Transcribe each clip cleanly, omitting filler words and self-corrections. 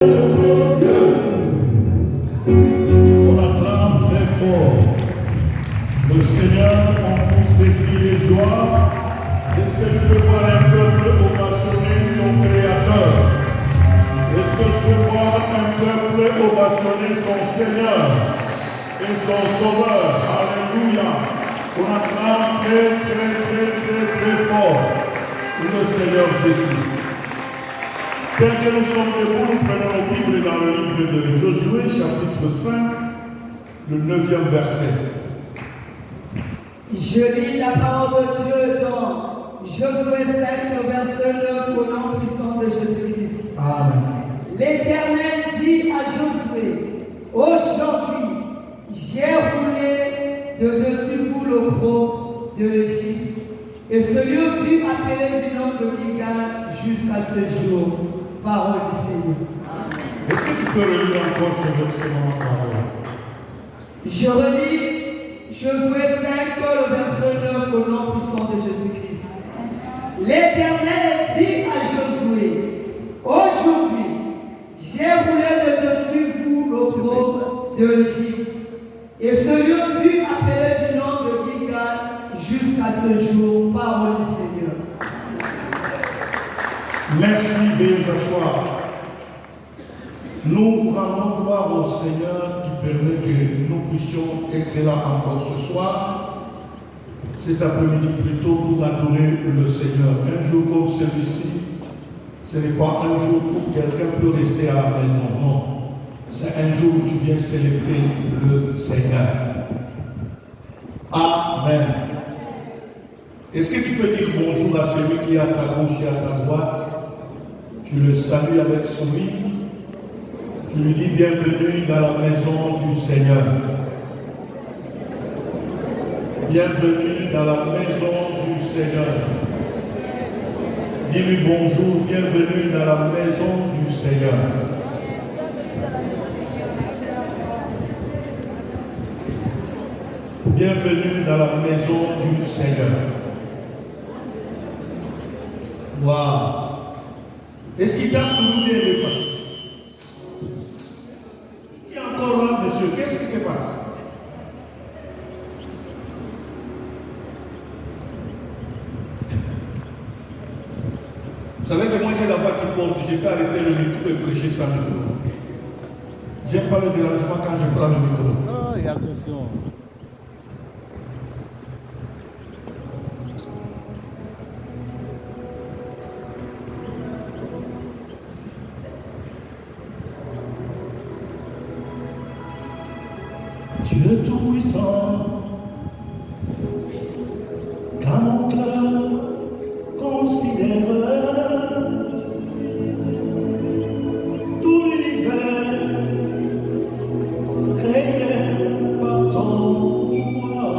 On acclame très fort. Le Seigneur, on pousse des cris de joie. Est-ce que je peux voir un peuple ovationner son Créateur? Est-ce que je peux voir un peuple ovationner son Seigneur et son Sauveur? Alléluia. On acclame très fort le Seigneur Jésus. Tel que nous sommes debout, nous prenons la Bible dans le livre de Josué, chapitre 5, le 9e verset. Je lis la parole de Dieu dans Josué 5, verset 9, au nom puissant de Jésus-Christ. Amen. L'Éternel dit à Josué, aujourd'hui, j'ai roulé de dessus vous l'opprobre de l'Égypte, et ce lieu fut appelé du nom de Gilgal jusqu'à ce jour. Parole du Seigneur. Est-ce que tu peux relire encore ce verset, maman Carole? Je relis Josué 5, le verset 9, au nom puissant de Jésus-Christ. L'Éternel dit à Josué, aujourd'hui, j'ai roulé de dessus vous l'opprobre de l'Égypte, et ce lieu fut appelé du nom de Gilgal jusqu'à ce jour. Parole du Seigneur. Merci, veuillez vous asseoir. Nous rendons gloire au Seigneur qui permet que nous puissions être là encore ce soir, cet après-midi plutôt, pour adorer le Seigneur. Un jour comme celui-ci, ce n'est pas un jour où quelqu'un peut rester à la maison, non. C'est un jour où tu viens célébrer le Seigneur. Amen. Est-ce que tu peux dire bonjour à celui qui est à ta gauche et à ta droite? Tu le salues avec sourire. Tu lui dis bienvenue dans la maison du Seigneur. Bienvenue dans la maison du Seigneur. Dis-lui bonjour, bienvenue dans la maison du Seigneur. Bienvenue dans la maison du Seigneur. Waouh! Est-ce qu'il t'a soulevé les faces? Tu es encore là, monsieur. Qu'est-ce qui se passe? Vous savez que moi j'ai la voix qui porte. Je peux arrêter le micro et prêcher sans micro. J'aime pas le dérangement quand je prends le micro. Oh, il y a question. Dieu tout-puissant, quand mon cœur considère tout l'univers créé par ton pouvoir.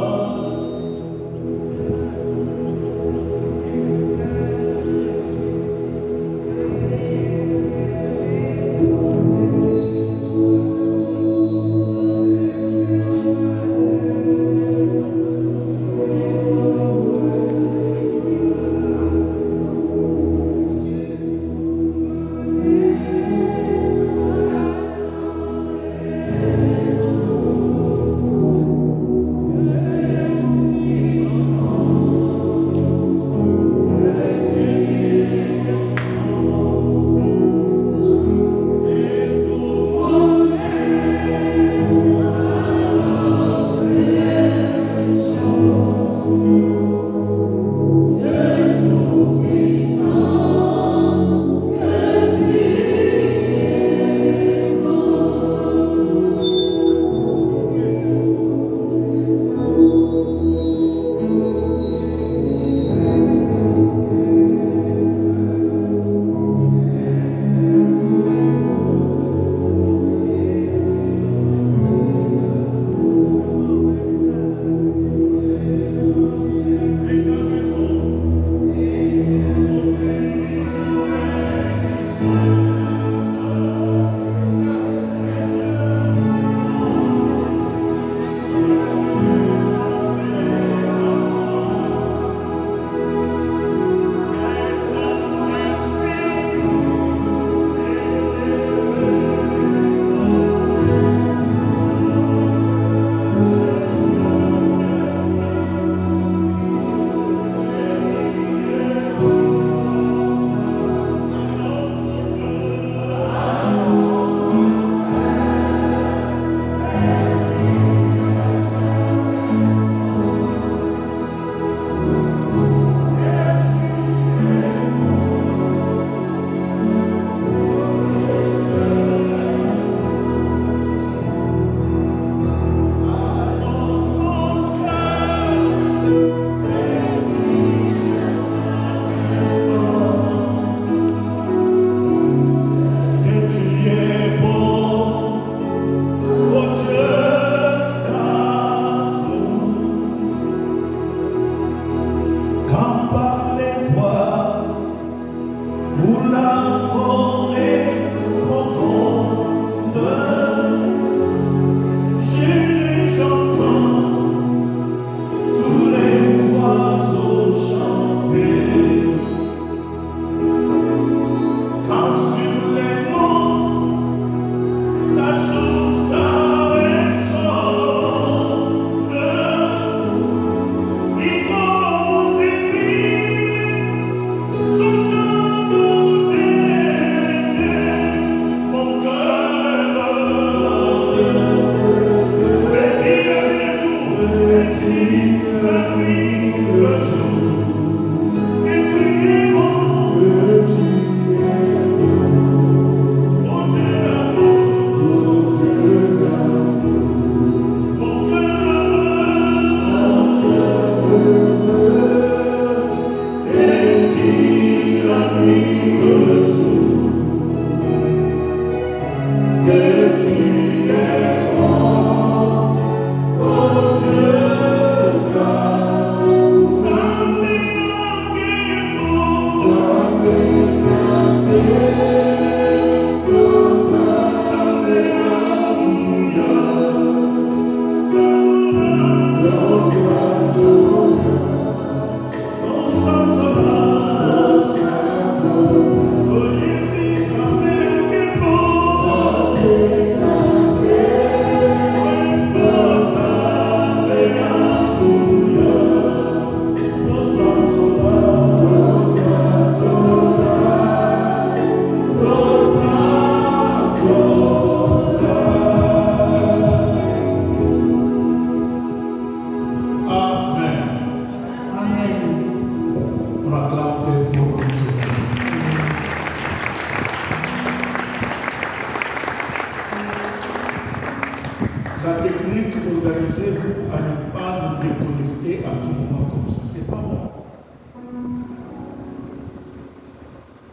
La technique, organisez-vous à ne pas nous déconnecter à tout moment comme ça. C'est pas bon.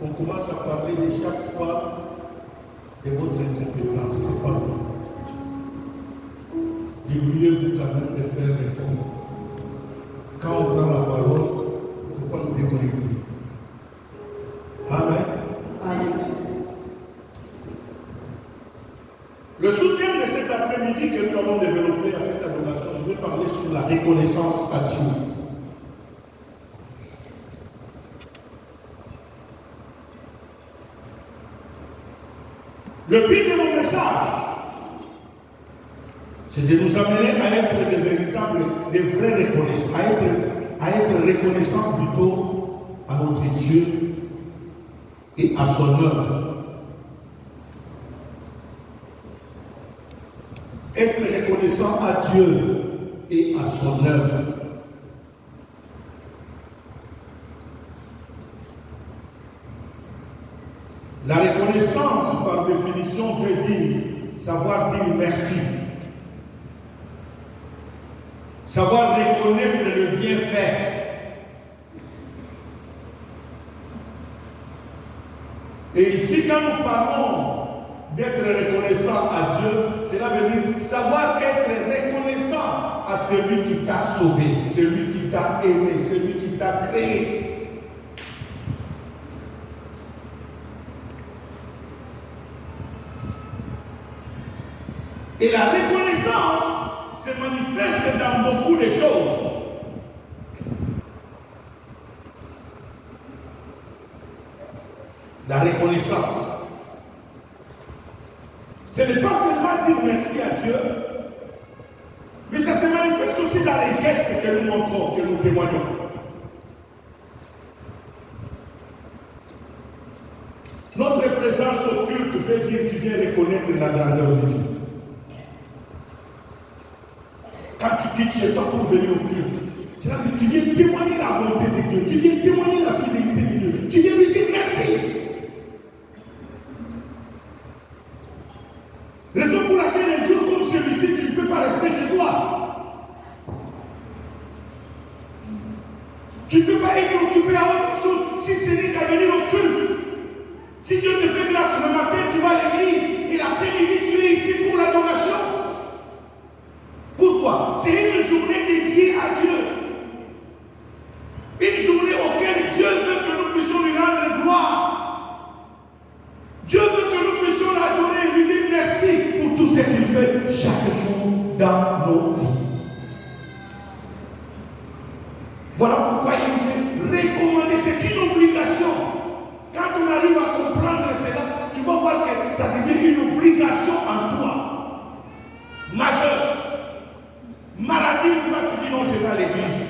On commence à parler de chaque fois de votre incompétence. C'est pas bon. Débrouillez-vous quand même de faire réforme. Quand on prend la parole, il ne faut pas nous déconnecter. Amen. Amen. Le soutien de cet après-midi que nous avons développé à cette adoration, je vais parler sur la reconnaissance à Dieu. Le but de mon message, c'est de nous amener à être de véritables, de vrais reconnaissants, à être reconnaissants plutôt à notre Dieu et à son œuvre. Être reconnaissant à Dieu et à son œuvre. La reconnaissance, par définition, veut dire savoir dire merci. Savoir reconnaître le bienfait. Et ici, quand nous parlons d'être reconnaissant à Dieu, cela veut dire savoir être reconnaissant à celui qui t'a sauvé, celui qui t'a aimé, celui qui t'a créé. Et la reconnaissance se manifeste dans beaucoup de choses. La reconnaissance. Ce n'est pas seulement dire merci à Dieu, mais ça se manifeste aussi dans les gestes que nous montrons, que nous témoignons. Notre présence au culte veut dire que tu viens reconnaître la grandeur de Dieu. Quand tu quittes chez toi pour venir au culte, c'est-à-dire que tu viens témoigner la bonté de Dieu, tu viens témoigner la fidélité de Dieu, tu viens lui dire merci. Raison pour laquelle un jour comme celui-ci, tu ne peux pas rester chez toi. Tu ne peux pas être occupé à autre chose si ce n'est qu'à venir au culte. Si Dieu te fait grâce le matin, tu vas à l'église et l'après-midi, tu es ici pour l'adoration. Pourquoi? C'est une journée dédiée à Dieu. Une journée auquel Dieu veut que nous puissions lui rendre gloire. Dieu veut que nous puissions l'adorer et lui dire merci pour tout ce qu'il fait chaque jour dans nos vies. Voilà pourquoi il nous est recommandé, c'est une obligation. Quand on arrive à comprendre cela, tu vas voir que ça devient une obligation en toi. Majeure. Maladie ou pas, tu dis non, je vais à l'église.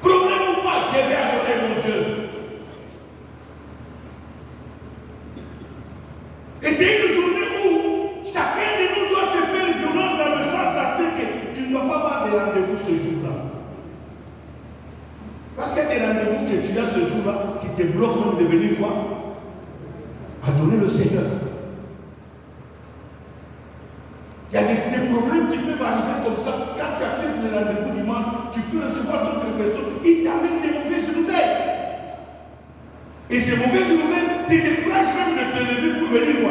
Problème ou pas, je vais adorer mon Dieu. Et c'est une journée où chacun de nous doit se faire violence dans le sens à ce que tu ne dois pas avoir des rendez-vous ce jour-là. Parce qu'il y a des rendez-vous que tu as ce jour-là qui te bloquent même de venir quoi? Adorer le Seigneur. Il y a des problèmes qui peuvent arriver comme ça. Quand tu acceptes le rendez-vous dimanche, tu peux recevoir d'autres personnes. Ils t'amènent des mauvaises nouvelles. Et ces mauvaises nouvelles te découragent même de te lever pour venir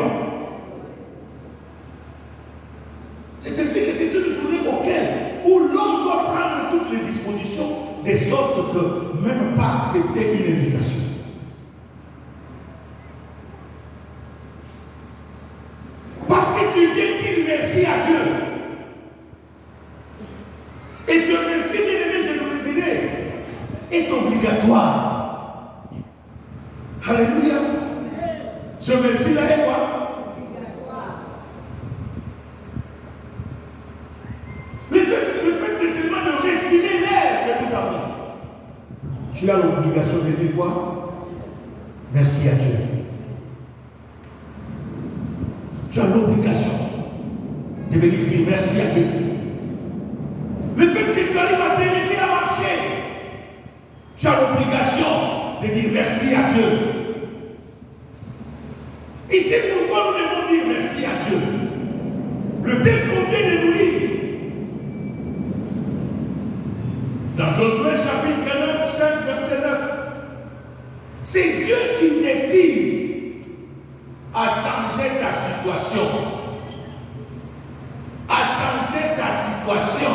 obligatoire. Alléluia. Ce verset-là est quoi? Le fait de seulement de respirer l'air que nous avons. Tu as l'obligation de dire quoi? Merci à Dieu. Tu as l'obligation de venir dire merci à Dieu. Le fait que tu arrives à t'élever à marcher, tu as l'obligation de dire merci à Dieu. Et c'est pourquoi nous devons dire merci à Dieu. Le texte qu'on vient de nous lire, dans Josué chapitre 9, 5, verset 9, c'est Dieu qui décide à changer ta situation. À changer ta situation.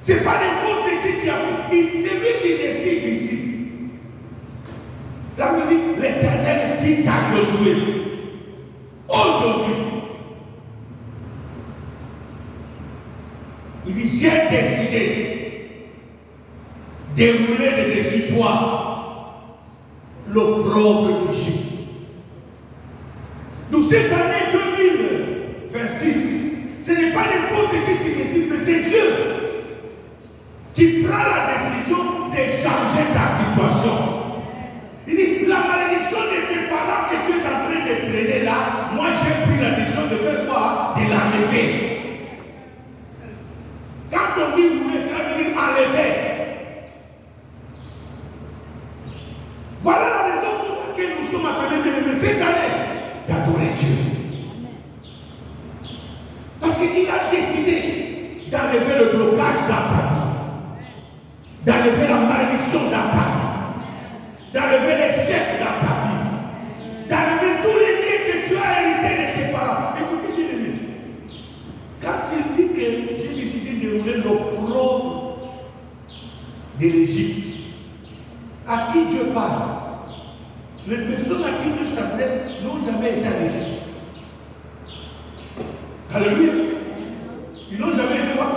Ce n'est pas n'importe qui a pris. C'est lui qui décide ici. La Bible dit, l'Éternel dit à Josué, aujourd'hui, il dit, j'ai décidé de rouler de dessus toi l'opprobre d'Égypte. Donc cette année 2026, ce n'est pas n'importe qui décide, mais c'est Dieu qui prend la décision de changer ta situation. Il dit, la malédiction de tes parents que tu es en train de traîner là, moi j'ai pris la décision de faire quoi? De l'enlever. Quand on dit rouler, ça veut dire enlever. Voilà la raison pour laquelle nous sommes appelés de cette année d'adorer Dieu. Parce qu'il a décidé d'enlever le blocage dans ta vie, d'enlever la malédiction dans ta vie, d'enlever l'échec dans ta vie, d'enlever tous les liens que tu as hérités de tes parents. Écoutez, bien aimé, quand il dit que j'ai décidé de rouler l'opprobre de l'Égypte, à qui Dieu parle? Les personnes à qui Dieu s'adresse n'ont jamais été en Égypte. Alléluia. Ils n'ont jamais été quoi?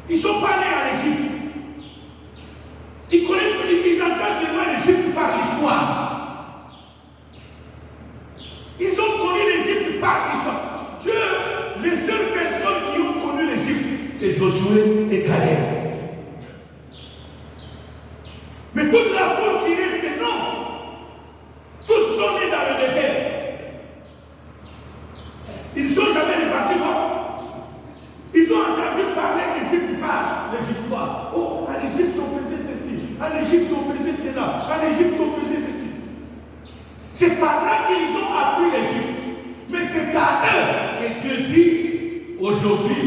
Ils ne sont pas nés en Égypte. Ils connaissent, ils entendent seulement l'Égypte par l'histoire. Ils ont connu l'Égypte par l'histoire. Dieu, les seules personnes qui ont connu l'Égypte, c'est Josué et Caleb. Mais toute la foule qui reste, non. Tous sont nés dans le désert. Ils ne sont jamais repartis voir. Ils ont entendu parler d'Égypte par les histoires. Oh, en Égypte on faisait ceci, en Égypte on faisait cela, en Égypte on faisait ceci. C'est par là qu'ils ont appris l'Égypte. Mais c'est à eux que Dieu dit aujourd'hui,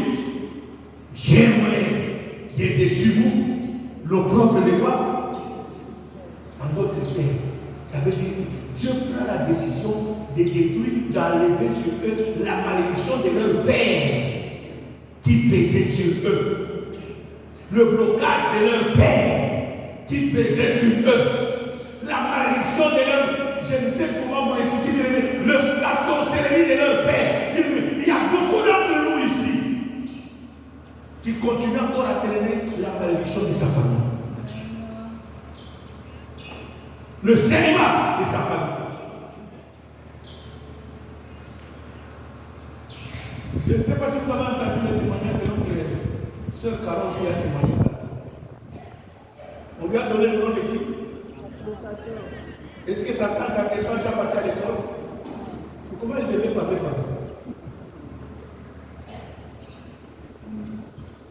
j'aimerais de-dessus vous l'opprobre de quoi? En d'autres termes, ça veut dire que Dieu prend la décision de détruire, d'enlever sur eux la malédiction de leur père qui pesait sur eux. Le blocage de leur père qui pesait sur eux. La malédiction de leur, je ne sais comment vous l'expliquer, la sorcellerie de leur père. Il y a beaucoup d'entre nous ici qui continuent encore à traîner la malédiction de sa famille. Le cinéma de sa famille. Je ne sais pas si vous avez entendu le témoignage de notre sœur Carole qui a témoigné. On lui a donné le nom de qui? Est-ce que ça tente à question déjà parti à l'école? Comment elle devait parler français?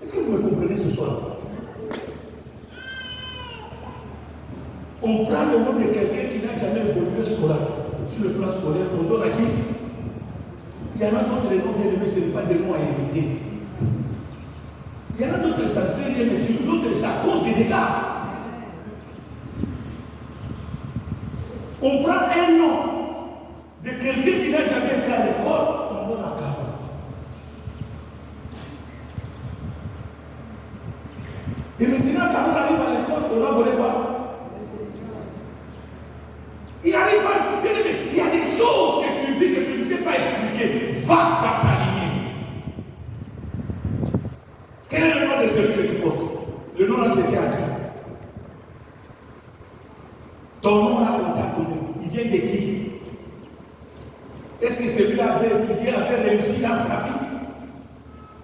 Est-ce que vous me comprenez ce soir? On prend le nom de quelqu'un qui n'a jamais évolué sur le plan scolaire, on donne à qui? Il y en a d'autres, les noms bien aimés, ce n'est pas des noms à éviter. Il y en a d'autres, ça ne fait rien, mais sur d'autres, ça cause des dégâts. On prend un nom de quelqu'un qui n'a jamais été à l'école, on donne à Carole. Et maintenant, Carole arrive à l'école, on a volé quoi? Il arrive à... Bien aimé, il y a des choses que tu vis que tu ne sais pas expliquer. Va dans ta lignée. Quel est le nom de celui que tu portes? Ton nom là, on t'a connu. Il vient de qui? Est-ce que celui-là avait étudié, avait réussi dans sa vie?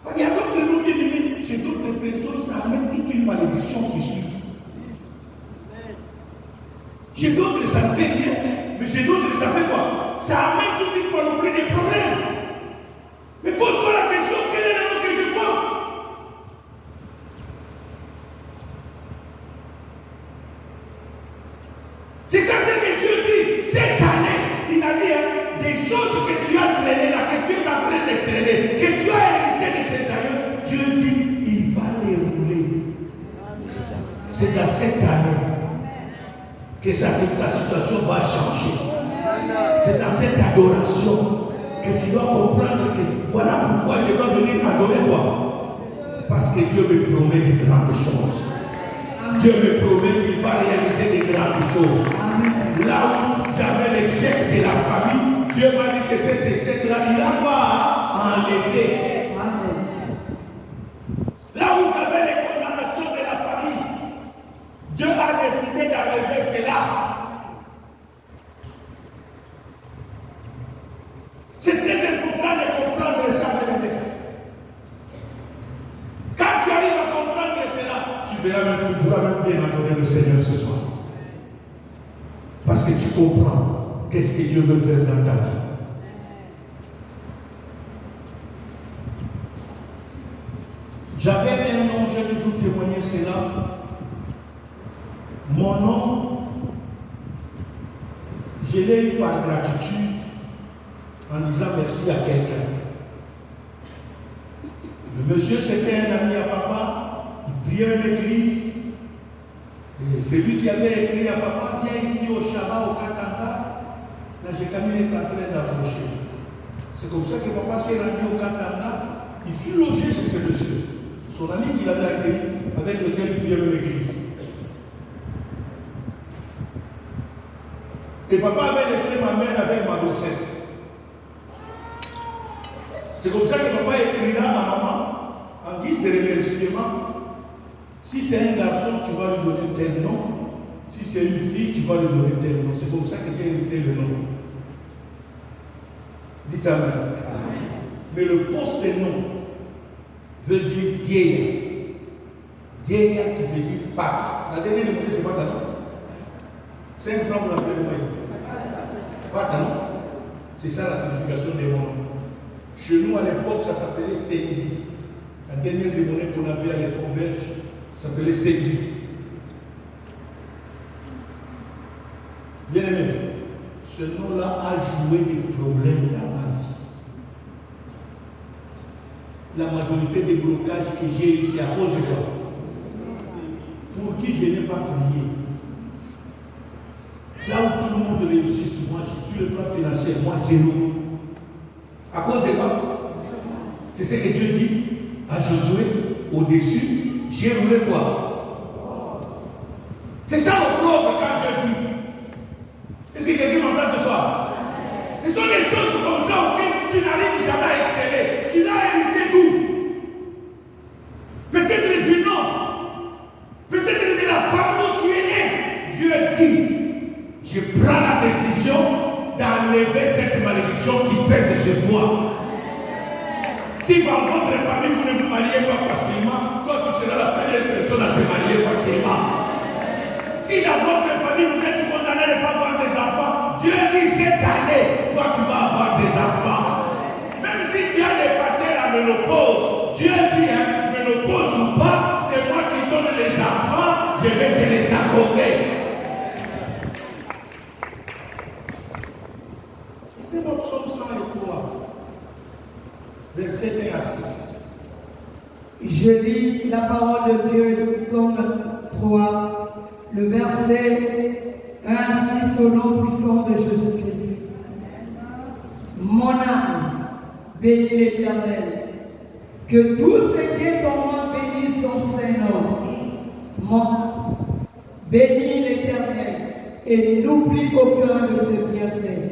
Parce qu'il y a d'autres noms bien aimés. Chez d'autres personnes, ça amène toute une malédiction qui suit. Chez d'autres, ça ne fait rien. Mais chez d'autres, ça fait quoi? Ça amène toute une panoplie de problèmes. Mais pose-toi la question, quel est le nom que je porte? C'est ça ce que Dieu dit. Cette année, il a dit des choses que tu as traînées là, que tu es en train de traîner, que tu as hérité de tes aïeux. Dieu dit, il va les rouler. C'est dans cette année que ta situation va changer. C'est dans cette adoration que tu dois comprendre que voilà pourquoi je dois venir adorer toi. Parce que Dieu me promet de grandes choses. Dieu me promet qu'il va réaliser de grandes choses. Là où j'avais l'échec de la famille, Dieu m'a dit que cet échec-là, il a quoi à enlever. Là où j'avais les condamnations de la famille, Dieu a décidé d'enlever cela. C'est très important de comprendre ça. Quand tu arrives à comprendre cela, tu pourras même bien adorer le Seigneur ce soir. Parce que tu comprends qu'est-ce que Dieu veut faire dans ta vie. J'avais un nom, j'ai toujours témoigné cela. Mon nom, je l'ai eu par gratitude en disant merci à quelqu'un. Le monsieur, c'était un ami à papa, il priait à l'église. Et c'est lui qui avait écrit à papa, viens ici au Shabbat, au Katanga. Là, j'ai quand même été en train d'approcher. C'est comme ça que papa s'est rendu au Katanga. Il fut logé chez ce monsieur. Son ami qu'il avait accueilli, avec lequel il priait à l'église. Et papa avait laissé ma mère avec ma grossesse. C'est comme ça que papa écrira à maman, en guise de remerciement. Si c'est un garçon, tu vas lui donner tel nom. Si c'est une fille, tu vas lui donner tel nom. C'est comme ça que j'ai hérité le nom. Dites Amen. Mais le post-nom veut dire Dieya. Dieya qui veut dire pâte. La dernière demandée, c'est pas ta nom. 5 francs pour la première mois. Pas ta nom. C'est ça la signification des noms. Chez nous, à l'époque, ça s'appelait Sendi. La dernière monnaie qu'on avait à l'époque belge, ça s'appelait Sendi. Bien aimé, ce nom-là a joué des problèmes dans ma vie. La majorité des blocages que j'ai eu, c'est à cause de quoi? Pour qui je n'ai pas prié. Là où tout le monde réussit, moi, sur le plan financier, moi, zéro. À cause de quoi? C'est ce que Dieu dit à Josué, au-dessus, j'ai roulé quoi? C'est ça le propre quand Dieu dit. Est-ce que quelqu'un m'entend ce soir? Ce sont des choses comme ça auxquelles tu n'arrives jamais à exceller. Tu l'as hérité d'où? Peut-être du nom. Peut-être de la femme où tu es né. Dieu dit, je prends la décision d'enlever cette malédiction qui pèse sur toi. Si dans votre famille vous ne vous mariez pas facilement, toi tu seras la première personne à se marier facilement. Si dans votre famille vous êtes condamné à ne pas avoir des enfants, Dieu dit cette année, toi tu vas avoir des enfants. Même si tu as dépassé la ménopause, Dieu dit, ménopause ou pas, c'est moi qui donne les enfants, je vais te les accorder. C'est notre psaume 103, verset 1 à 6. Je lis la parole de Dieu, psaume 3, le verset 1 à 6 au nom puissant de Jésus-Christ. Mon âme bénit l'Éternel, que tout ce qui est en moi bénisse son Saint-Nom. Mon âme bénit l'Éternel et n'oublie aucun de ses bienfaits.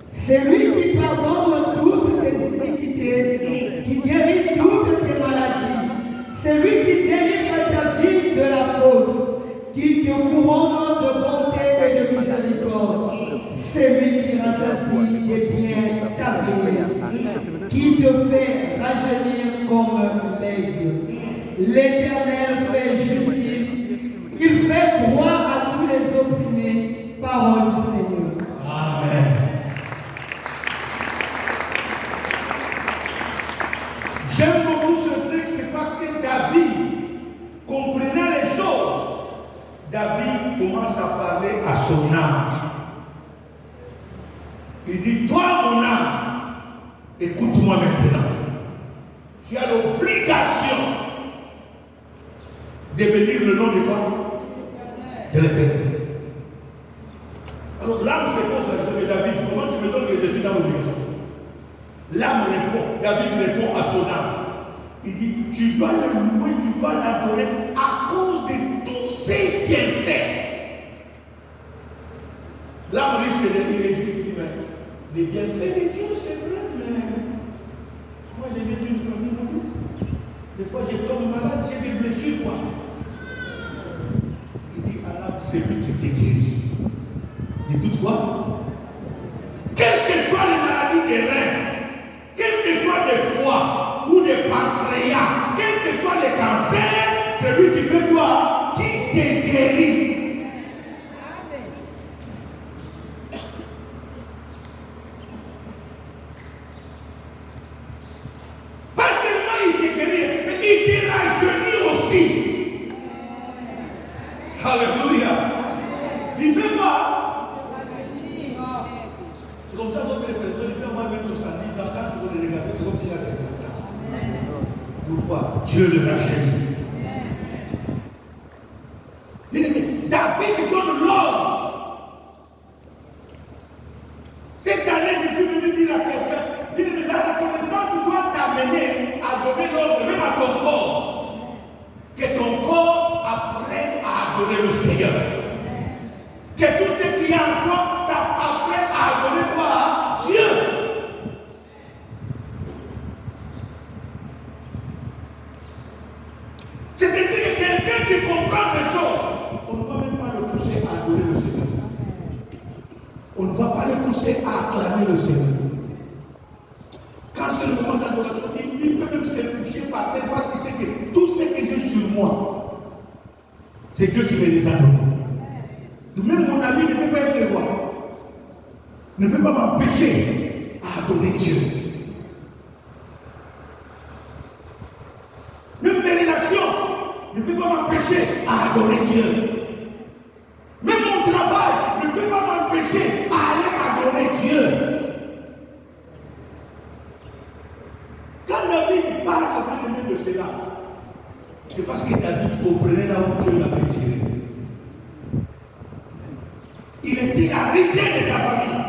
C'est lui qui pardonne toutes tes iniquités, qui guérit toutes tes maladies. C'est lui qui délivre ta vie de la fosse, qui te couronne de bonté et de rassasies de biens t'abaisse, qui te fait rajeunir comme l'aigle. L'Éternel fait justice, il fait droit à tous les opprimés. Parole du Seigneur. Amen. J'aime beaucoup ce texte, c'est parce que David, comprenant les choses, David commence à parler à son âme. Il dit, toi mon âme, écoute-moi maintenant. Tu as l'obligation de bénir le nom de quoi? De l'Éternel. Alors l'âme se pose la question de David, comment tu me donnes que je suis dans l'obligation? L'âme répond, David répond à son âme. Il dit, tu dois le louer, tu dois l'adorer à cause de tous ses bienfaits. L'âme risque de résister, il dit, mais les bienfaits de Dieu, c'est vrai, mais moi j'ai vécu une famille maudite. Des fois je tombe malade, j'ai des blessures, quoi. Il dit à l'âme, c'est lui qui te guérit. Et toutefois, quelles que soient les maladies des reins, quelles que soient des foies ou des pancréas, quels que soient les cancers, c'est lui qui fait quoi? Qui te guérit. Pas seulement il te guérit, mais il te rajeunit aussi. Alléluia. Il fait quoi? C'est comme ça que les personnes peuvent avoir même 70 ans, quand tu veux les regarder, c'est comme s'il a 50 ans. Pourquoi? Dieu le rajeunit. David donne l'ordre. Cette année, je suis venu dire à quelqu'un, dans la connaissance, tu dois t'amener à donner l'ordre, même à ton corps, que ton corps apprenne à adorer le Seigneur. Que tout ce qui est en toi t'apprenne à adorer quoi? Dieu. C'est-à-dire que quelqu'un qui comprend ces choses, on ne va même pas le pousser à adorer le Seigneur. On ne va pas le pousser à acclamer le Seigneur. Quand c'est le moment d'adoration, il peut même se coucher par terre parce qu'il sait que tout ce que Dieu sur moi, c'est Dieu qui me les a donnés. Même mon ami ne peut pas être roi, ne peut pas m'empêcher à adorer Dieu. Même mes relations ne peuvent pas m'empêcher à adorer Dieu. Même mon travail ne peut pas m'empêcher à aller adorer Dieu. Quand David parle de cela, c'est parce que David comprenait là où Dieu l'avait tiré. Il était la risée de sa famille.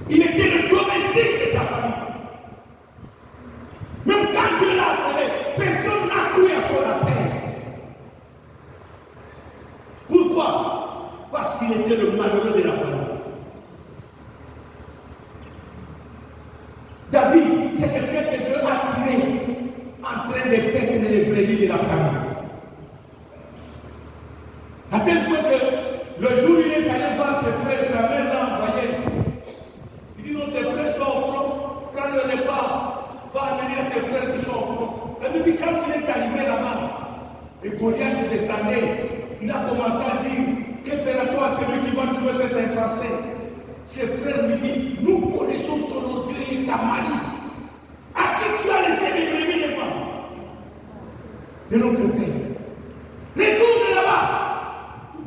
Il était le domestique de sa famille. Même quand Dieu l'a appelé, personne n'a cru à son appel. Pourquoi? Parce qu'il était le malheureux de la famille. David, c'est quelqu'un que Dieu a tiré en train de paître les brebis de la famille. À tel point que le jour où il est allé voir ses frères, sa mère l'a envoyé. Il dit non, tes frères sont au front, prends le repas, va amener à tes frères qui sont au front. Elle me dit quand il est arrivé là-bas, et Goliath descendait, il a commencé à dire, que feras-tu à celui qui va tuer cet insensé? Ses frères lui disent, nous connaissons ton orgueil et ta malice. À qui tu as laissé les brebis de moi? De notre père. Retourne là-bas.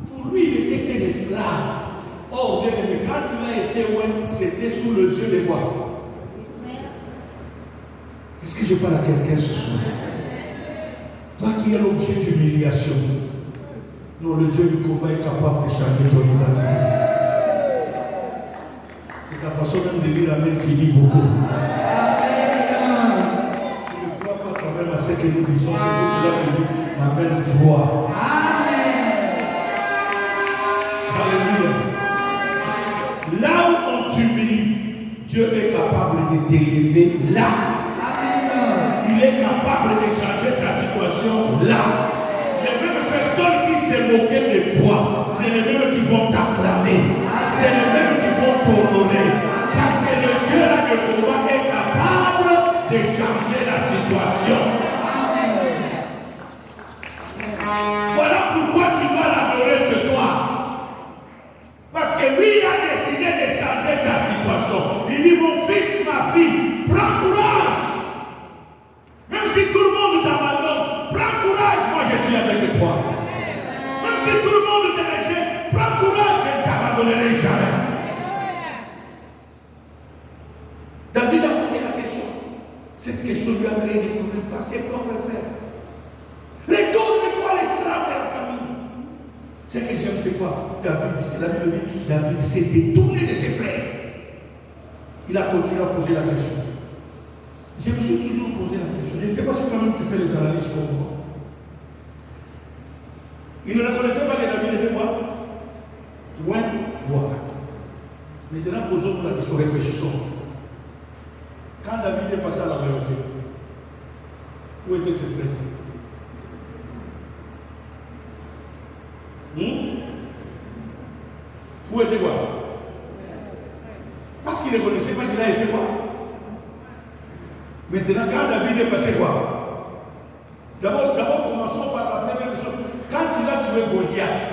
Pour lui, il était un esclave. Or, bien aimé, quand il a été ouais, c'était sous le jeu des bois. Est-ce que je parle à quelqu'un ce soir? Toi qui es l'objet d'humiliation, non, le Dieu du combat est capable de changer ton identité. C'est ta façon même de lire Amen qui dit beaucoup. Tu ne crois pas quand même à ce que nous disons, c'est pour cela que tu dis Amen, foi. Alléluia. Là où on t'humilie, Dieu est capable de t'élever là. Il est capable de changer ta situation là. Les mêmes personnes qui se moquaient de toi, c'est les mêmes qui vont t'acclamer. C'est les mêmes qui a créé des problèmes par ses propres frères. Les dons de quoi l'esclave de la famille. Ce que j'aime, c'est quoi? David, c'est la Bible dit, David s'est détourné de ses frères. Il a continué à poser la question. Je me suis toujours posé la question. Je ne sais pas si quand même tu fais les analyses comme moi. Il ne reconnaissait pas que David était quoi? Loin, toi. Maintenant, posons-nous la question, réfléchissons. Quand David est passé à la royauté, où étaient ses frères? Où était quoi? Parce qu'il ne connaissait pas qu'il a été quoi? Maintenant, quand David est passé quoi? D'abord, commençons par la première chose. Quand il a tué Goliath,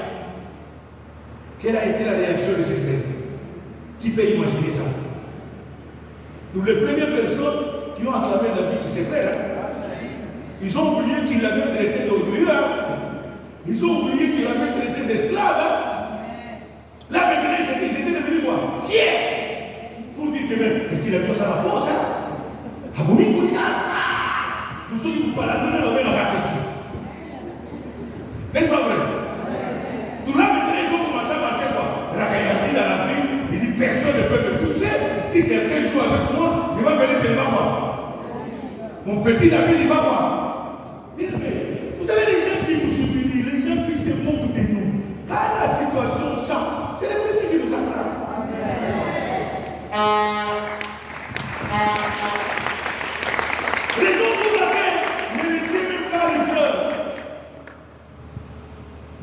quelle a été la réaction de ses frères? Qui peut imaginer ça? Donc, les premières personnes qui ont acclamé David, c'est ses frères. Hein? Ils ont oublié qu'il l'avait traité d'orgueilleux. Hein? Ils ont oublié qu'il l'avait traité d'esclave. Hein? Là, maintenant, ils étaient devenus quoi? Fiers. Pour dire que mais c'est la chose à la force. Hein? Aboumi Goliath. Nous sommes pour parler de la même raquette. N'est-ce pas vrai? Tout là, maintenant, ils ont commencé à marcher quoi? La réalité dans la vie, il dit personne ne peut me toucher. Si quelqu'un joue avec moi, il va venir seulement moi. Mon petit David, il va voir. Vous savez, les gens qui nous subissent, les gens qui se moquent de nous, quand la situation change, c'est les premiers qui nous acclament. Raison pour laquelle ne laissez même pas le cœur.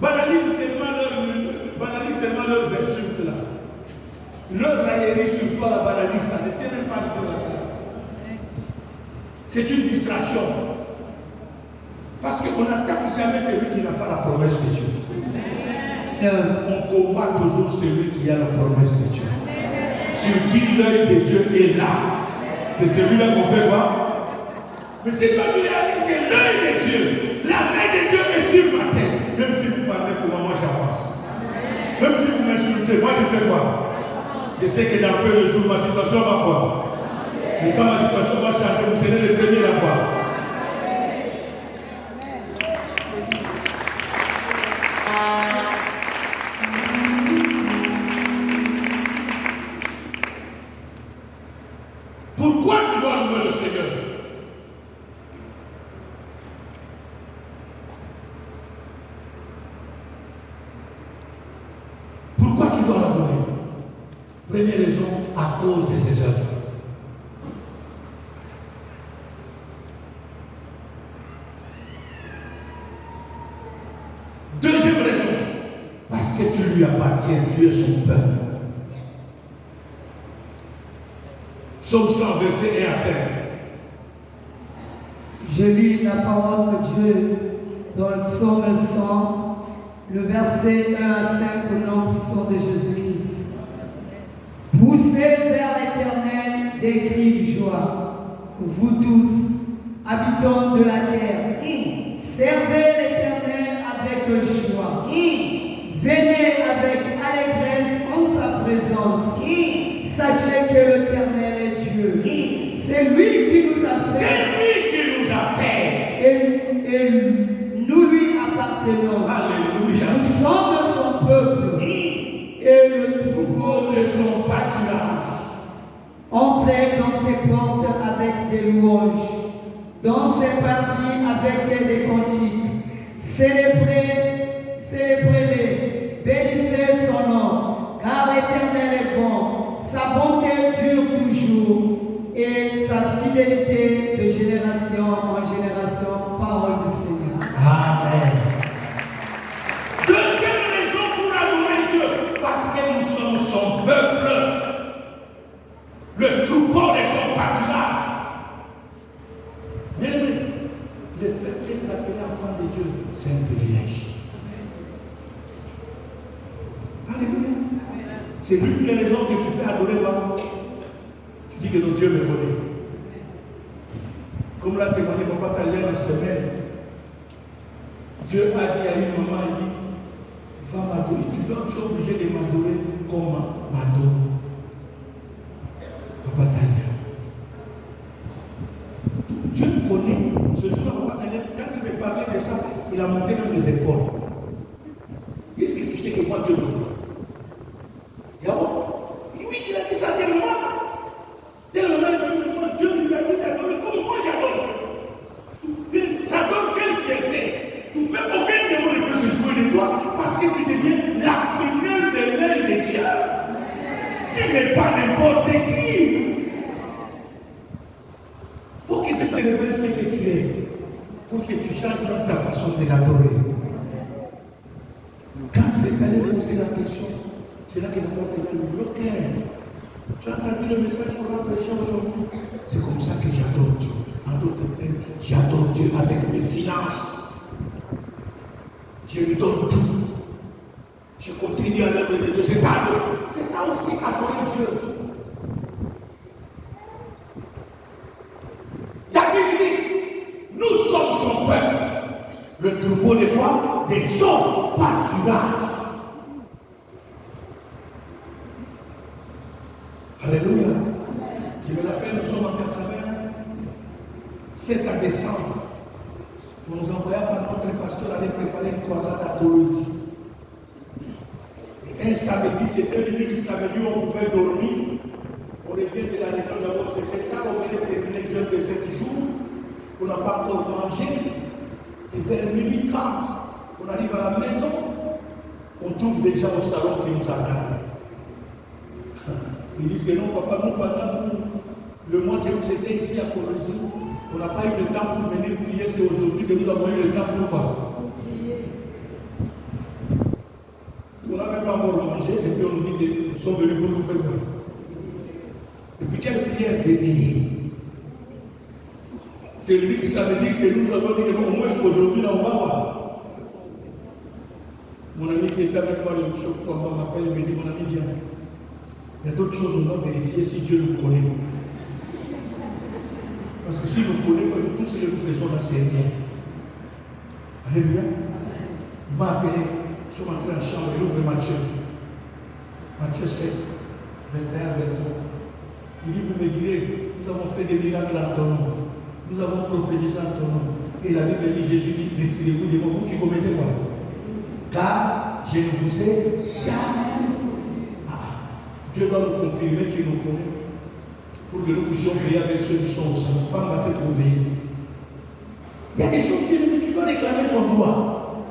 Banalise seulement leurs insultes là. Leur raillerie sur toi, la banalise, ça ne tient même pas le cœur à cela. C'est une distraction. Parce qu'on n'attaque jamais celui qui n'a pas la promesse de Dieu. On combat toujours celui qui a la promesse de Dieu. Sur qui l'œil de Dieu est là. C'est celui-là qu'on fait quoi? Mais c'est quand tu réalises que l'œil de Dieu, la main de Dieu est sur ma tête. Même si vous parlez pour moi, j'avance. Même si vous m'insultez, moi je fais quoi? Je sais que dans peu de jours, ma situation va quoi? Et quand ma situation va changer, vous serez les premiers à quoi? Pourquoi tu dois louer le Seigneur? Pourquoi tu dois l'adorer? Première raison, à cause de ses œuvres. Deuxième raison, parce que tu lui appartiens, tu es son peuple. Psaume 100, verset 1 à 5. Je lis la parole de Dieu dans le psaume 100, le verset 1 à 5 au nom puissant de Jésus-Christ. Poussez vers l'Éternel des cris de joie, vous tous, habitants de la terre. Servez l'Éternel avec joie. Venez avec allégresse en sa présence. Sachez que l'Éternel est Dieu. C'est lui qui nous a fait. C'est lui qui nous a fait. Et nous lui appartenons. Alléluia. Nous sommes de son peuple. Et le troupeau De son pâturage. Entrez dans ses portes avec des louanges, dans ses parvis avec des cantiques. Célébrez-le, bénissez son nom, car l'Éternel est bon, sa bonté dure toujours, et sa fidélité de génération en génération. Parole du Seigneur. Amen. Deuxième raison pour adorer Dieu, parce que nous sommes son peuple, le troupeau de son pâturage. Bien aimé, le fait d'être appelé enfant de Dieu, c'est un privilège. Alléluia. C'est l'une des raisons que tu peux adorer toi. Tu dis que notre Dieu me connaît. Comme l'a témoigné Papa Talien la semaine, Dieu a dit à une maman, il dit, va m'adorer. Tu es obligé de m'adorer comme m'adore. Papa Talien. Dieu n'est pas n'importe qui. Il faut que tu te révèles ce que tu es. Pour que tu changes même ta façon de l'adorer. Quand tu es allé poser la question, c'est là que le Père te dit, ok, tu as entendu le message qu'on a prêché aujourd'hui. C'est comme ça que j'adore Dieu. En d'autres termes, j'adore Dieu avec mes finances. Je lui donne tout. Je continue à l'œuvre de Dieu. C'est ça aussi, adorer Dieu. David dit, nous sommes son peuple. Le troupeau de quoi? Des hommes pâturages. Alléluia. Je me rappelle, nous sommes en 87 à décembre. Nous nous envoyons par notre pasteur aller préparer une croisade à Toulouse. Et un samedi, c'était l'unique samedi où on pouvait dormir. On revient de la réunion d'abord, c'était quand on venait terminer le jeûne de 7 jours. On n'a pas encore mangé. Et vers minuit 30, on arrive à la maison. On trouve déjà au salon qui nous attend. Ils disent que non, papa, nous, pendant tout le mois que vous étiez ici à Colosie, on n'a pas eu le temps pour venir prier, c'est aujourd'hui que nous avons eu le temps pour quoi? On n'a même pas encore mangé, et puis on nous dit que nous sommes venus pour nous faire quoi? Et puis quelle prière d'éveiller? C'est lui qui savait dire que nous avons dit que non, au moins aujourd'hui, là, on va voir. Mon ami qui était avec moi, le chauffeur, m'appelle, il me dit, mon ami, viens. Il y a d'autres choses, on doit vérifier si Dieu nous connaît. Parce que s'il nous connaît pas de tout ce que nous faisons là, c'est rien. Alléluia. Il m'a appelé, je suis entré en chambre, il ouvre Matthieu. Matthieu 7, 21, 23. Il dit, vous me direz, nous avons fait des miracles en ton nom. Nous avons prophétisé en ton nom. Et la Bible dit, Jésus dit, retirez-vous de moi, vous qui commettez quoi? Car je ne vous ai jamais. Dieu doit nous confirmer qu'il nous connaît pour que nous puissions veiller avec ceux qui sont au sein. Pas en battre pour veiller. Il y a des choses que tu dois réclamer ton droit.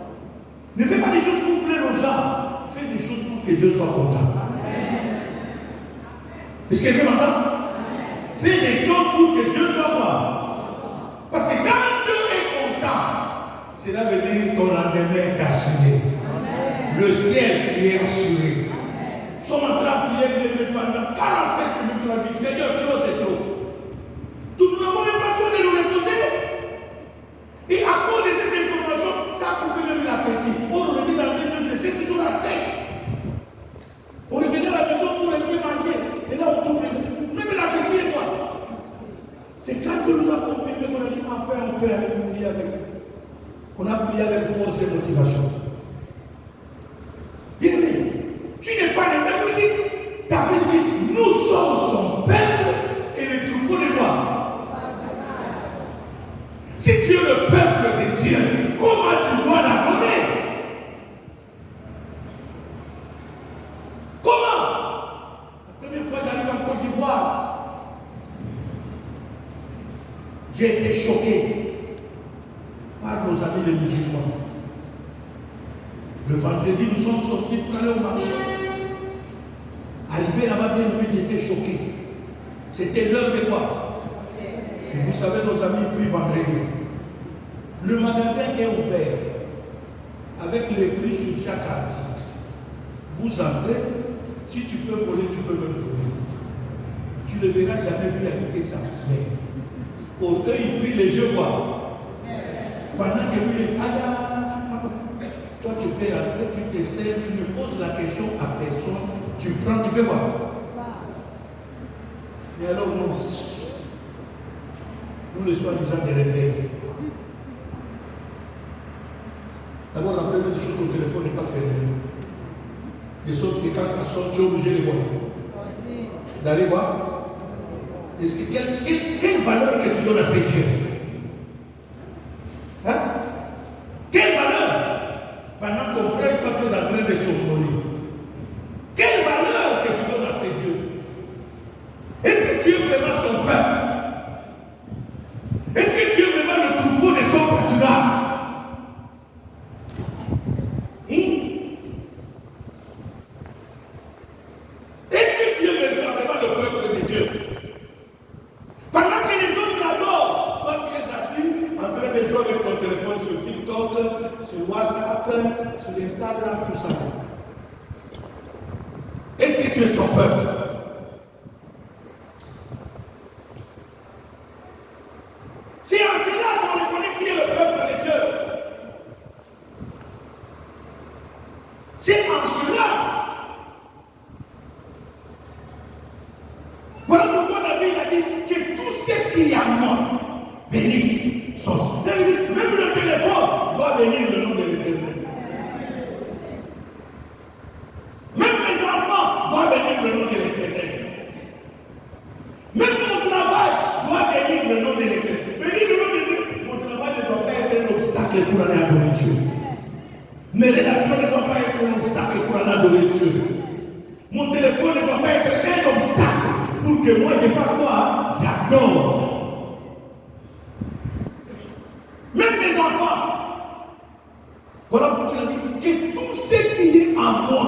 Ne fais pas des choses pour plaire aux gens. Fais des choses pour que Dieu soit content. Est-ce que quelqu'un m'entend? Fais des choses pour que Dieu soit content. Parce que quand Dieu est content, cela veut dire ton lendemain est assuré. Le ciel, tu es assuré. Nous sommes en train de prier pendant 45 minutes. On a dit, Seigneur, trop c'est trop. Nous n'avons même pas le droit de nous reposer. Et à cause de cette information, ça a coupé même l'appétit. On revenait dans un jeûne de 7 jours à sec. On revenait à la maison pour un peu manger. Et là, on trouve même l'appétit est quoi? C'est quand Dieu nous a confirmé qu'on a dit, enfin, on peut aller prier avec eux. On a prié avec force et motivation. Tu n'es pas le même dit. David dit, nous sommes son peuple et le troupeau de quoi? Si tu es le peuple de Dieu, comment tu dois l'adorer? Comment? La première fois que j'arrive en Côte d'Ivoire, j'ai été choqué par nos amis les musulmans. Le vendredi, nous sommes sortis pour aller au marché. Arrivé là-bas, bien aimé, j'étais choqué. C'était l'heure de quoi? Et vous savez, nos amis prient vendredi. Le magasin est ouvert avec les prix sur chaque article. Vous entrez, si tu peux voler, tu peux même voler. Tu ne verras jamais lui arrêter sa prière. Pour eux, ils prient les jeux quoi? Pendant que lui est toi, tu peux entrer, tu t'essayes, tu ne poses la question à personne, tu prends, tu fais quoi? Et alors, nous les soi-disant des réveils. D'abord, la première chose, le téléphone n'est pas fermé. De sorte que quand ça sonne, tu es obligé de voir. D'aller voir. Est-ce que quelle valeur que tu donnes à ces dieux? Hein? Quelle valeur? Pendant qu'on prêche, toi tu es en train de somnoler. Quelle valeur que tu donnes à ces dieux? Est-ce que tu es vraiment son peuple? Est-ce que tu es vraiment le troupeau de son pâturage? Est-ce que tu es Est-ce que tu es son peuple? C'est en cela qu'on reconnaît qui est le peuple de Dieu. C'est en cela. Voilà pourquoi David a dit que tout ce qui est à moi bénisse son nom. Même le téléphone doit bénir le nom de l'Éternel. Même mes enfants doivent bénir le nom de l'Éternel. Même mon travail doit bénir le nom de l'Éternel. Bénir le nom de l'Éternel. Mon travail ne doit pas être un obstacle pour aller adorer Dieu. Mes relations ne doivent pas être un obstacle pour aller adorer Dieu. Mon téléphone ne doit pas être un obstacle pour que moi je fasse quoi? J'adore. Même mes enfants. Voilà pourquoi il a dit que tout ce qui est en moi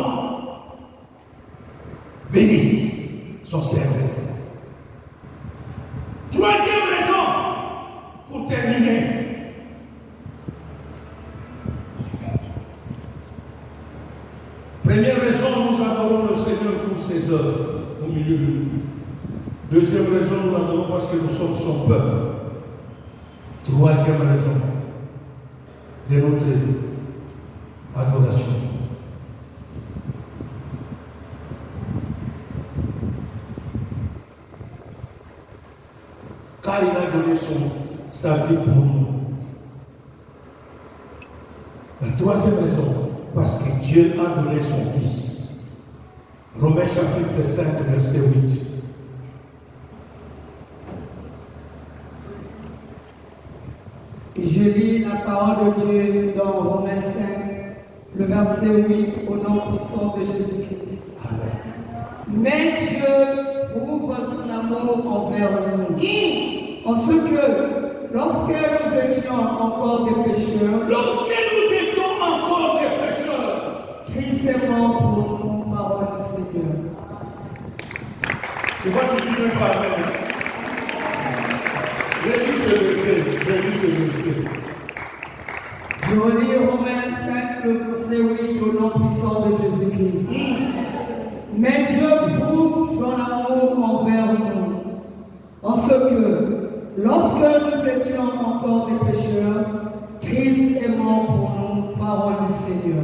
bénisse son serviteur. Troisième raison, pour terminer. Première raison, nous adorons le Seigneur pour ses œuvres au milieu de nous. Deuxième raison, nous l'adorons parce que nous sommes son peuple. Troisième raison de notre adoration. Car il a donné sa vie pour nous. La troisième raison, parce que Dieu a donné son Fils. Romains chapitre 5, verset 8. Je lis la parole de Dieu dans Romains 5, le verset 8, au nom puissant de Jésus-Christ. Amen. Mais Dieu prouve son amour envers nous, en ce que, lorsque nous étions encore des pécheurs, Christ est mort pour nous, parole du Seigneur. Tu vois, tu dis même pas même. J'ai lu ce verset. Je relis Romains 5, le verset 8, au nom puissant de Jésus-Christ. Mais Dieu prouve son amour envers nous, en ce que, lorsque nous étions encore des pécheurs, Christ est mort pour nous, parole du Seigneur.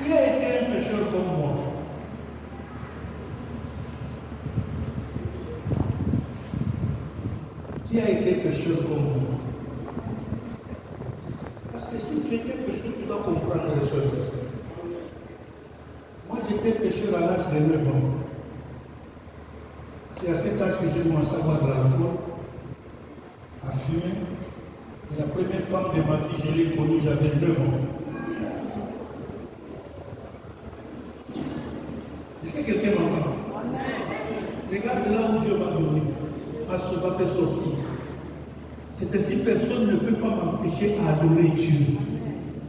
Qui a été un pécheur comme moi? Qui a été pécheur comme moi? Parce que si tu étais pécheur, tu dois comprendre ce verset. Moi, j'étais pécheur à l'âge de 9 ans. C'est à cet âge que j'ai commencé à boire de l'alcool, à fumer. Et la première femme de ma vie, je l'ai connue, j'avais 9 ans. Est-ce que quelqu'un m'entend? Regarde là où Dieu m'a donné. Ma soeur m'a fait sortir. C'est ainsi que personne ne peut pas m'empêcher à adorer Dieu.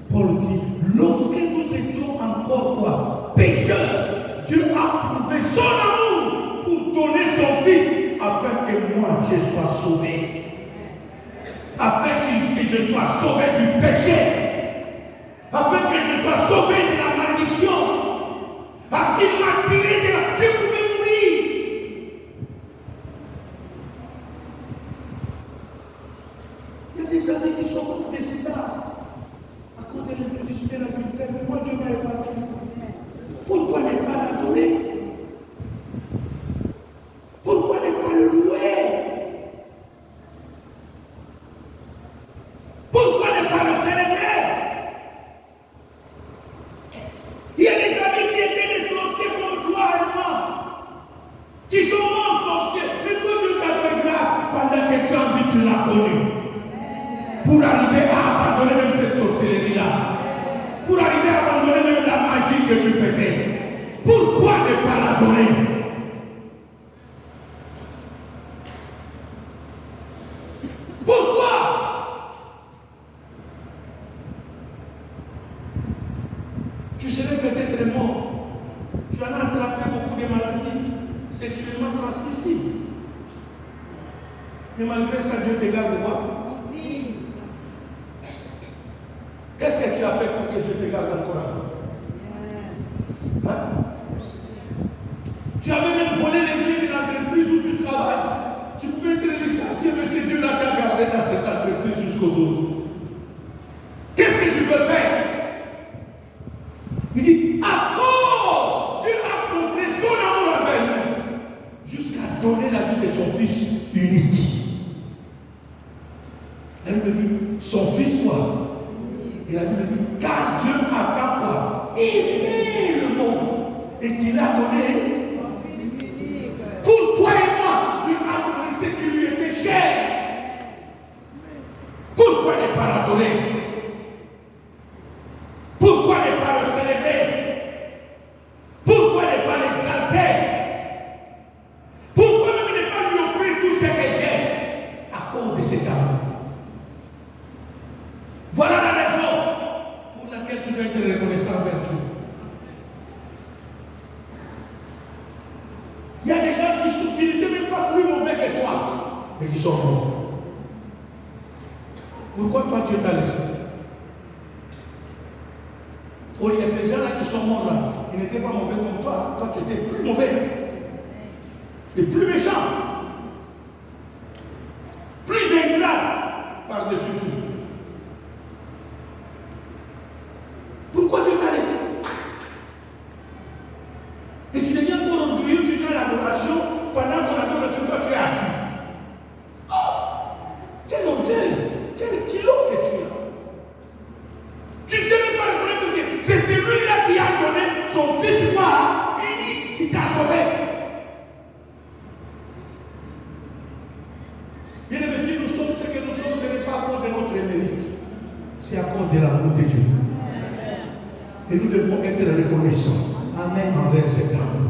Paul dit, lorsque nous étions encore quoi? Pécheurs, Dieu a prouvé son amour pour donner son Fils afin que moi je sois sauvé. Afin que je sois sauvé du péché. Afin que je sois sauvé de la malédiction. Parce qu'il m'a tiré de la... Je pouvais mourir. Il y a des amis qui sont morts des sida à cause de l'introduction de la militaire. Mais moi, Dieu m'a épargné. Pourquoi ne pas l'adorer? Pourquoi ne pas le louer? Pourquoi ne pas le célébrer? Il y a des amis qui étaient des sorciers comme toi et moi, qui sont morts sorciers. Mais toi, tu t'as fait grâce pendant que tu as envie, tu l'as connu. Pour arriver à abandonner même cette sorcellerie-là. Pour arriver à abandonner même la magie que tu faisais. Pourquoi ne pas l'adorer? Pourquoi? Tu serais peut-être mort. Tu en as attrapé beaucoup de maladies sexuellement transmissibles. Mais malgré ça, Dieu te garde quoi? tu as fait pour que Dieu te garde encore à toi? Hein? Tu avais même volé les biens de l'entreprise où tu travailles. Tu pouvais être licencié, mais c'est Dieu là qui a gardé dans cette entreprise jusqu'au jour. Qu'est-ce que tu peux faire? Il dit, à cause, Dieu a montré son amour avec nous, jusqu'à donner la vie de son Fils unique. La Bible dit, son Fils quoi? Et la Bible dit, car Dieu a tant quoi? Aimé le monde, et qu'il a donné pour toi et moi. Dieu a donné ce qui lui était cher. Pourquoi ne pas l'adorer? Pourquoi ne pas le célébrer? Pourquoi ne pas l'exalter? Pourquoi même ne pas lui offrir tout ce que j'ai à cause de cet amour? Voilà la raison pour laquelle tu dois être reconnaissant envers Dieu. Il y a des gens qui n'étaient même pas plus mauvais que toi, mais qui sont morts. Pourquoi toi Dieu t'a laissé? Oh, il y a ces gens-là qui sont morts là. Ils n'étaient pas mauvais comme toi. Toi, tu étais plus mauvais. Et plus méchant. Plus ingrat par-dessus tout. Pourquoi Dieu t'a laissé? Et tu deviens encore orgueilleux, tu viens à l'adoration. Pendant ton adoration, toi, tu es assis. Oh! Quel orgueil! Quel kilo que tu as! Tu ne sais même pas reconnaître que c'est celui-là qui a donné son Fils unique qui t'a sauvé. Bien aimé, si nous sommes ce que nous sommes, ce n'est pas à cause de notre mérite. C'est à cause de l'amour de Dieu. Et nous devons être reconnaissants envers cet amour.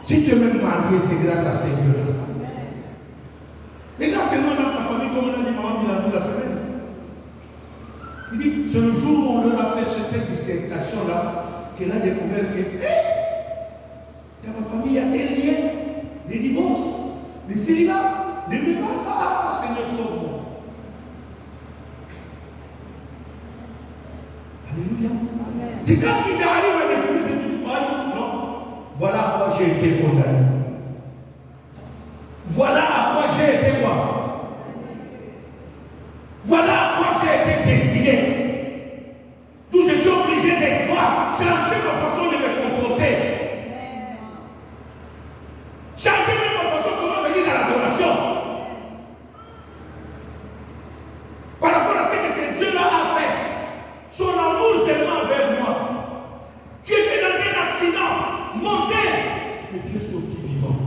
Si tu es même marié, c'est grâce à ce Dieu-là. Regarde seulement dans ta famille, comme on a dit maman Miladou la semaine. Il dit, c'est le jour où on leur a fait cette dissertation-là qu'elle a découvert que dans ma famille, il y a des liens, des divorces, des célibats, des mémoires. Ah, Seigneur, sauve-moi. Alléluia. C'est quand tu arrives à l'église et tu dis, non, voilà à quoi j'ai été condamné. Voilà à quoi j'ai été quoi? Voilà à quoi j'ai été destiné. D'où je suis obligé de voir, changer ma façon de me comporter. Changer même ma façon comment venir dans l'adoration. Par rapport à ce que ce Dieu-là a fait. Son amour seulement envers moi. Tu étais dans un accident mortel, mais tu es sorti vivant.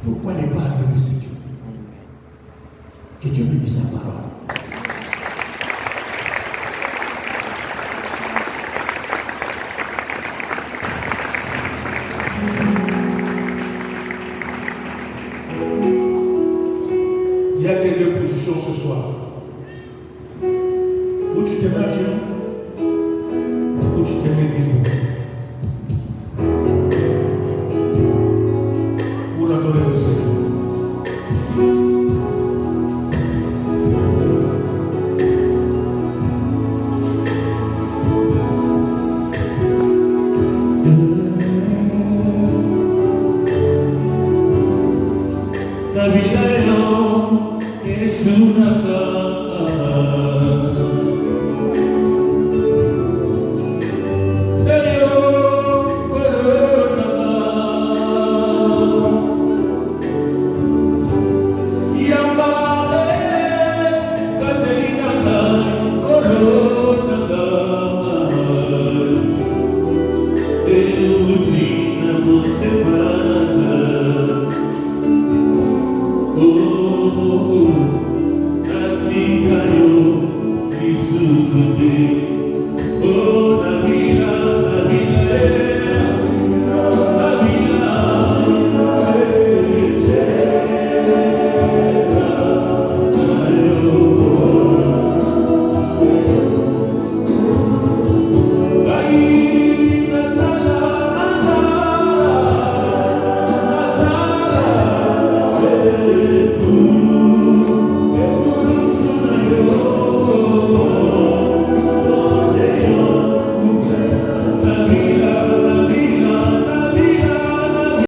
Pourquoi ne pas adorer ce Dieu? Que Dieu bénisse sa parole. Il y a quelques positions ce soir. Où tu te mets à genoux, où tu te mets debout. Pour adorer le Seigneur. La vida es una casa. Jesus,